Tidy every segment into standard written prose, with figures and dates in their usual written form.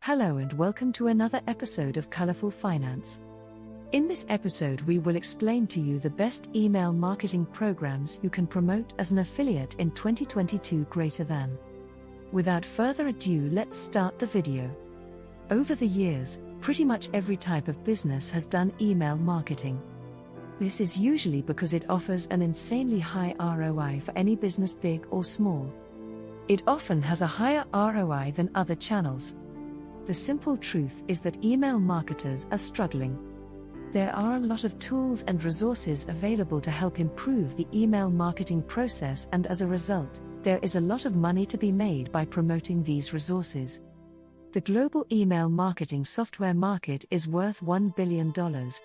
Hello and welcome to another episode of Colorful Finance. In this episode we will explain to you the best email marketing programs you can promote as an affiliate in 2022 greater than. Without further ado, let's start the video. Over the years, pretty much every type of business has done email marketing. This is usually because it offers an insanely high ROI for any business, big or small. It often has a higher ROI than other channels. The simple truth is that email marketers are struggling. There are a lot of tools and resources available to help improve the email marketing process, and as a result, there is a lot of money to be made by promoting these resources. The global email marketing software market is worth $1 billion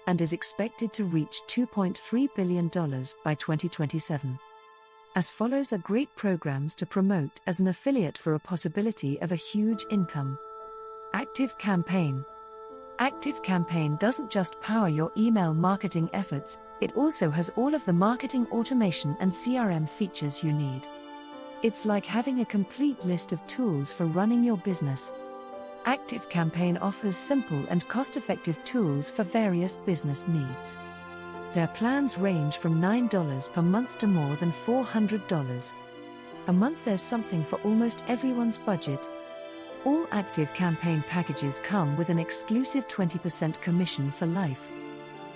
and is expected to reach $2.3 billion by 2027. As follows are great programs to promote as an affiliate for a possibility of a huge income. ActiveCampaign. ActiveCampaign doesn't just power your email marketing efforts, it also has all of the marketing automation and CRM features you need. It's like having a complete list of tools for running your business. ActiveCampaign offers simple and cost-effective tools for various business needs. Their plans range from $9 per month to more than $400 a month. There's something for almost everyone's budget. All ActiveCampaign packages come with an exclusive 20% commission for life.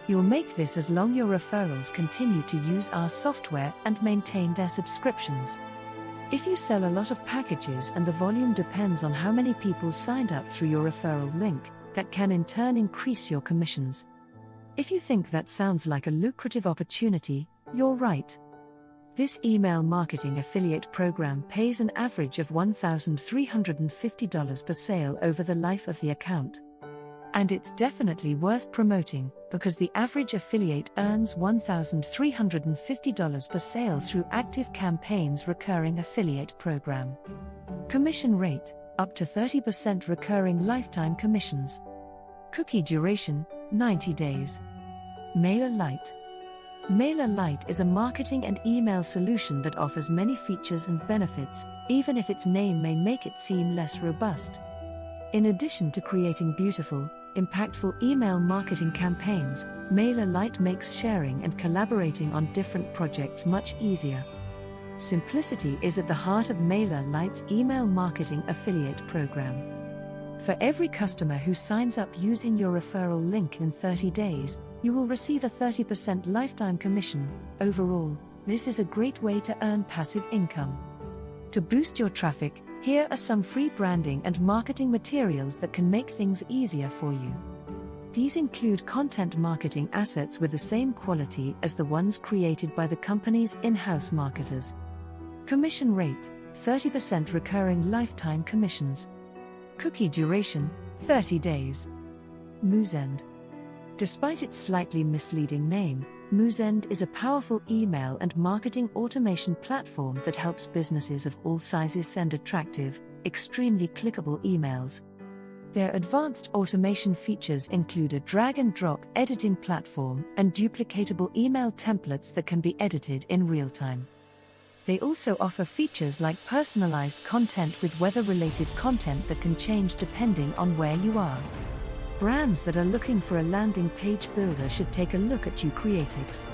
You'll make this as long as your referrals continue to use our software and maintain their subscriptions. If you sell a lot of packages and the volume depends on how many people signed up through your referral link, that can in turn increase your commissions. If you think that sounds like a lucrative opportunity, you're right. This email marketing affiliate program pays an average of $1,350 per sale over the life of the account. And it's definitely worth promoting, because the average affiliate earns $1,350 per sale through ActiveCampaign's recurring affiliate program. Commission rate, up to 30% recurring lifetime commissions. Cookie duration, 90 days. MailerLite. MailerLite is a marketing and email solution that offers many features and benefits, even if its name may make it seem less robust. In addition to creating beautiful, impactful email marketing campaigns, MailerLite makes sharing and collaborating on different projects much easier. Simplicity is at the heart of MailerLite's email marketing affiliate program. For every customer who signs up using your referral link in 30 days, you will receive a 30% lifetime commission. Overall, this is a great way to earn passive income. To boost your traffic, here are some free branding and marketing materials that can make things easier for you. These include content marketing assets with the same quality as the ones created by the company's in-house marketers. Commission rate, 30% recurring lifetime commissions. Cookie duration, 30 days. 𝐦𝐨𝐬𝐬. Despite its slightly misleading name, 𝐦𝐨𝐬𝐬 is a powerful email and marketing automation platform that helps businesses of all sizes send attractive, extremely clickable emails. Their advanced automation features include a drag-and-drop editing platform and duplicatable email templates that can be edited in real time. They also offer features like personalized content with weather-related content that can change depending on where you are. Brands that are looking for a landing page builder should take a look at 𝐦𝐤𝐤𝐞.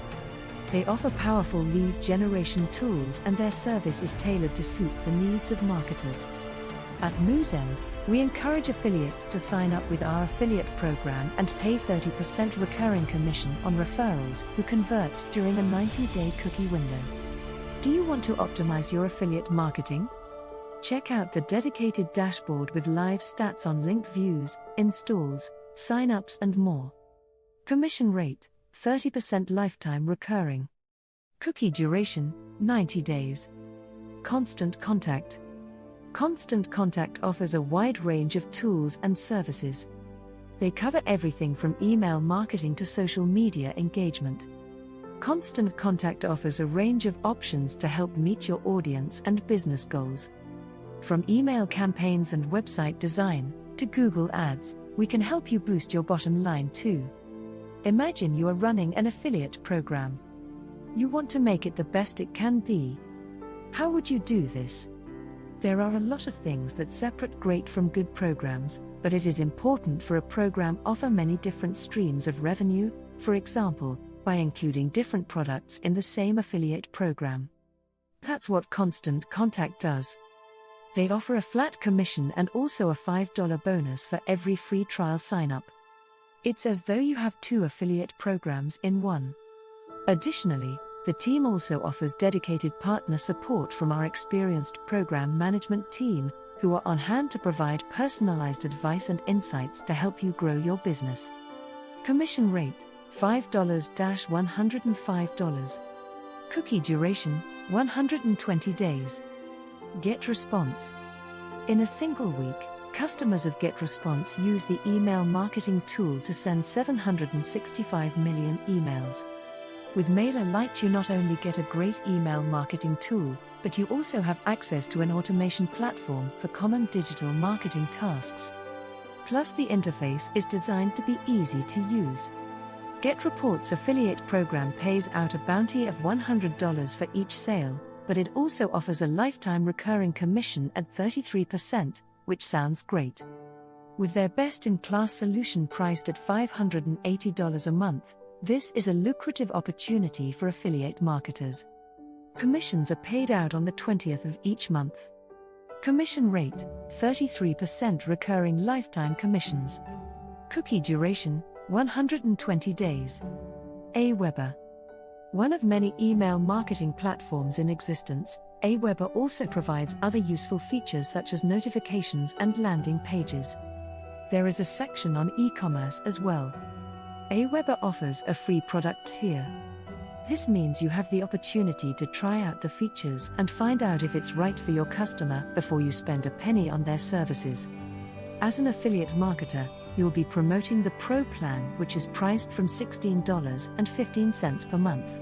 They offer powerful lead generation tools, and their service is tailored to suit the needs of marketers. At 𝐦𝐤𝐤𝐬, we encourage affiliates to sign up with our affiliate program and pay 30% recurring commission on referrals who convert during a 90-day cookie window. Do you want to optimize your affiliate marketing? Check out the dedicated dashboard with live stats on link views, installs, signups and more. Commission rate, 30% lifetime recurring. Cookie duration, 90 days. Constant Contact. Constant Contact offers a wide range of tools and services. They cover everything from email marketing to social media engagement. Constant Contact offers a range of options to help meet your audience and business goals. From email campaigns and website design to Google Ads, we can help you boost your bottom line too. Imagine you are running an affiliate program. You want to make it the best it can be. How would you do this? There are a lot of things that separate great from good programs, but it is important for a program offer many different streams of revenue, for example, by including different products in the same affiliate program. That's what Constant Contact does. They offer a flat commission and also a $5 bonus for every free trial sign-up. It's as though you have two affiliate programs in one. Additionally, the team also offers dedicated partner support from our experienced program management team, who are on hand to provide personalized advice and insights to help you grow your business. Commission rate, $5-$105. Cookie duration, 120 days. Get response. In a single week, customers of GetResponse use the email marketing tool to send 765 million emails. With MailerLite, you not only get a great email marketing tool, but you also have access to an automation platform for common digital marketing tasks. Plus, the interface is designed to be easy to use. GetReport's affiliate program pays out a bounty of $100 for each sale, but it also offers a lifetime recurring commission at 33%, which sounds great. With their best-in-class solution priced at $580 a month, this is a lucrative opportunity for affiliate marketers. Commissions are paid out on the 20th of each month. Commission rate, 33% recurring lifetime commissions. Cookie duration, 120 days. 𝐦𝐤𝐤𝐬. One of many email marketing platforms in existence, 𝐦𝐤𝐤𝐬 also provides other useful features such as notifications and landing pages. There is a section on e-commerce as well. 𝐦𝐤𝐤𝐬 offers a free product tier. This means you have the opportunity to try out the features and find out if it's right for your customer before you spend a penny on their services. As an affiliate marketer, you'll be promoting the Pro plan, which is priced from $16.15 per month.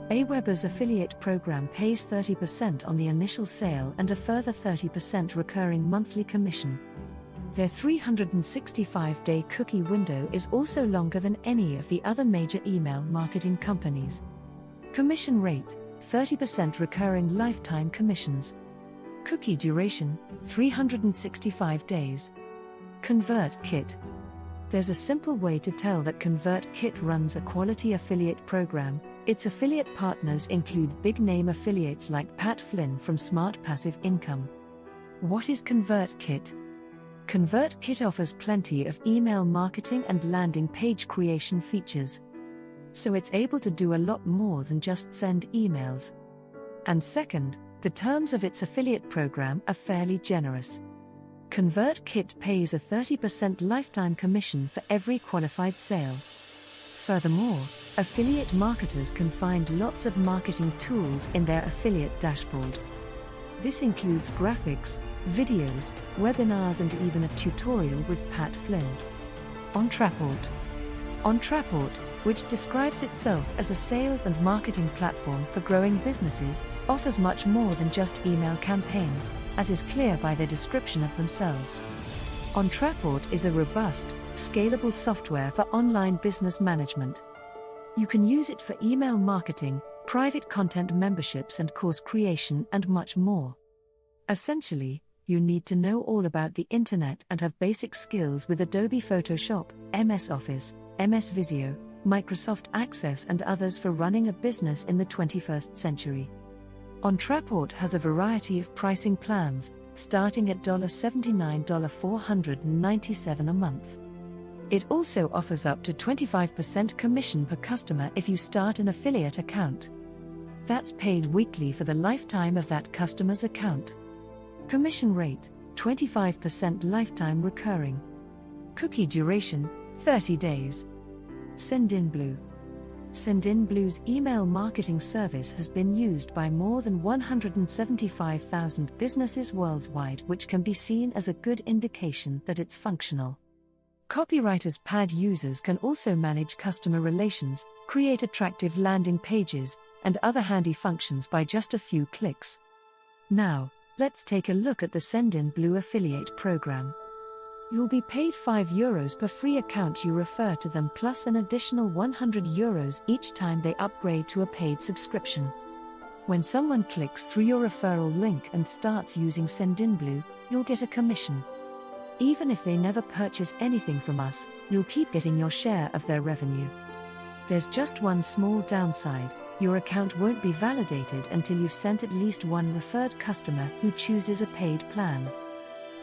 𝐦𝐤𝐤𝐬's affiliate program pays 30% on the initial sale and a further 30% recurring monthly commission. Their 365-day cookie window is also longer than any of the other major email marketing companies. Commission rate, 30% recurring lifetime commissions. Cookie duration, 365 days. ConvertKit. There's a simple way to tell that ConvertKit runs a quality affiliate program. Its affiliate partners include big-name affiliates like Pat Flynn from Smart Passive Income. What is ConvertKit? ConvertKit offers plenty of email marketing and landing page creation features. So it's able to do a lot more than just send emails. And second, the terms of its affiliate program are fairly generous. ConvertKit pays a 30% lifetime commission for every qualified sale. Furthermore, affiliate marketers can find lots of marketing tools in their affiliate dashboard. This includes graphics, videos, webinars, and even a tutorial with Pat Flynn. OnTraport, which describes itself as a sales and marketing platform for growing businesses, offers much more than just email campaigns, as is clear by their description of themselves. OnTraport is a robust, scalable software for online business management. You can use it for email marketing, private content memberships and course creation, and much more. Essentially, you need to know all about the internet and have basic skills with Adobe Photoshop, MS Office, MS Visio, Microsoft Access and others for running a business in the 21st century. OnTraport has a variety of pricing plans, starting at $79 $497 a month. It also offers up to 25% commission per customer if you start an affiliate account. That's paid weekly for the lifetime of that customer's account. Commission rate, 25% lifetime recurring. Cookie duration, 30 days. Sendinblue. Sendinblue's email marketing service has been used by more than 175,000 businesses worldwide, which can be seen as a good indication that it's functional. Copywriters' pad users can also manage customer relations, create attractive landing pages, and other handy functions by just a few clicks. Now, let's take a look at the Sendinblue affiliate program. You'll be paid €5 per free account you refer to them, plus an additional €100 each time they upgrade to a paid subscription. When someone clicks through your referral link and starts using Sendinblue, you'll get a commission. Even if they never purchase anything from us, you'll keep getting your share of their revenue. There's just one small downside: your account won't be validated until you've sent at least one referred customer who chooses a paid plan.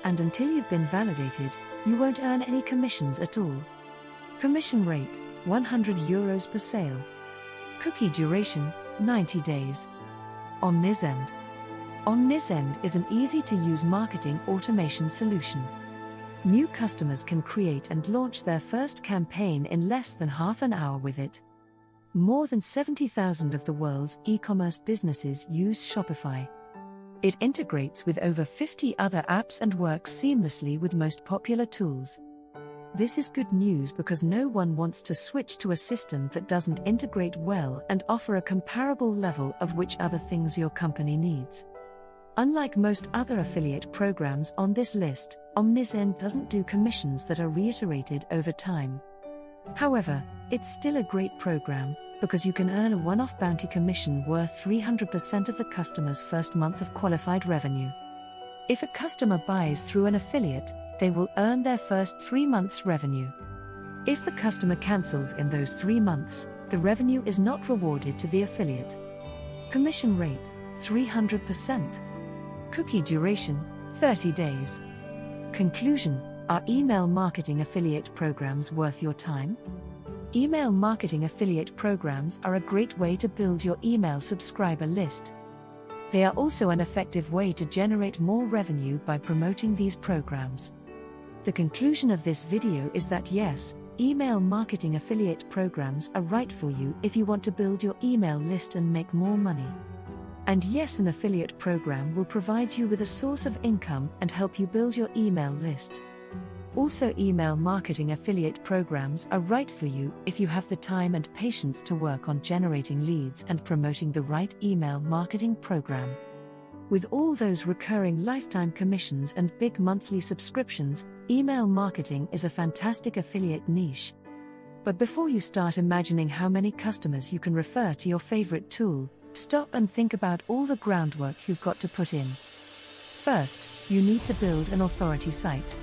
And until you've been validated, you won't earn any commissions at all. Commission rate, €100 per sale. Cookie duration, 90 days. 𝐤𝐨𝐬𝐬. 𝐤𝐨𝐬𝐬 is an easy-to-use marketing automation solution. New customers can create and launch their first campaign in less than half an hour with it. More than 70,000 of the world's e-commerce businesses use Shopify. It integrates with over 50 other apps and works seamlessly with most popular tools. This is good news because no one wants to switch to a system that doesn't integrate well and offer a comparable level of which other things your company needs. Unlike most other affiliate programs on this list, 𝐤𝐨𝐬𝐬 doesn't do commissions that are reiterated over time. However, it's still a great program, because you can earn a one-off bounty commission worth 300% of the customer's first month of qualified revenue. If a customer buys through an affiliate, they will earn their first 3 months' revenue. If the customer cancels in those 3 months, the revenue is not rewarded to the affiliate. Commission rate, 300%. Cookie duration, 30 days. Conclusion: are email marketing affiliate programs worth your time? Email marketing affiliate programs are a great way to build your email subscriber list. They are also an effective way to generate more revenue by promoting these programs. The conclusion of this video is that yes, email marketing affiliate programs are right for you if you want to build your email list and make more money. And yes, an affiliate program will provide you with a source of income and help you build your email list. Also, email marketing affiliate programs are right for you if you have the time and patience to work on generating leads and promoting the right email marketing program. With all those recurring lifetime commissions and big monthly subscriptions, email marketing is a fantastic affiliate niche. But before you start imagining how many customers you can refer to your favorite tool, stop and think about all the groundwork you've got to put in. First, you need to build an authority site.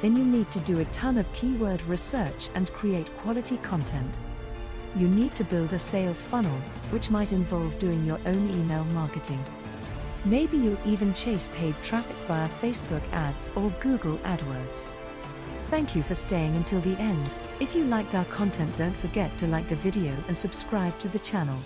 Then you need to do a ton of keyword research and create quality content. You need to build a sales funnel, which might involve doing your own email marketing. Maybe you'll even chase paid traffic via Facebook ads or Google AdWords. Thank you for staying until the end. If you liked our content, don't forget to like the video and subscribe to the channel.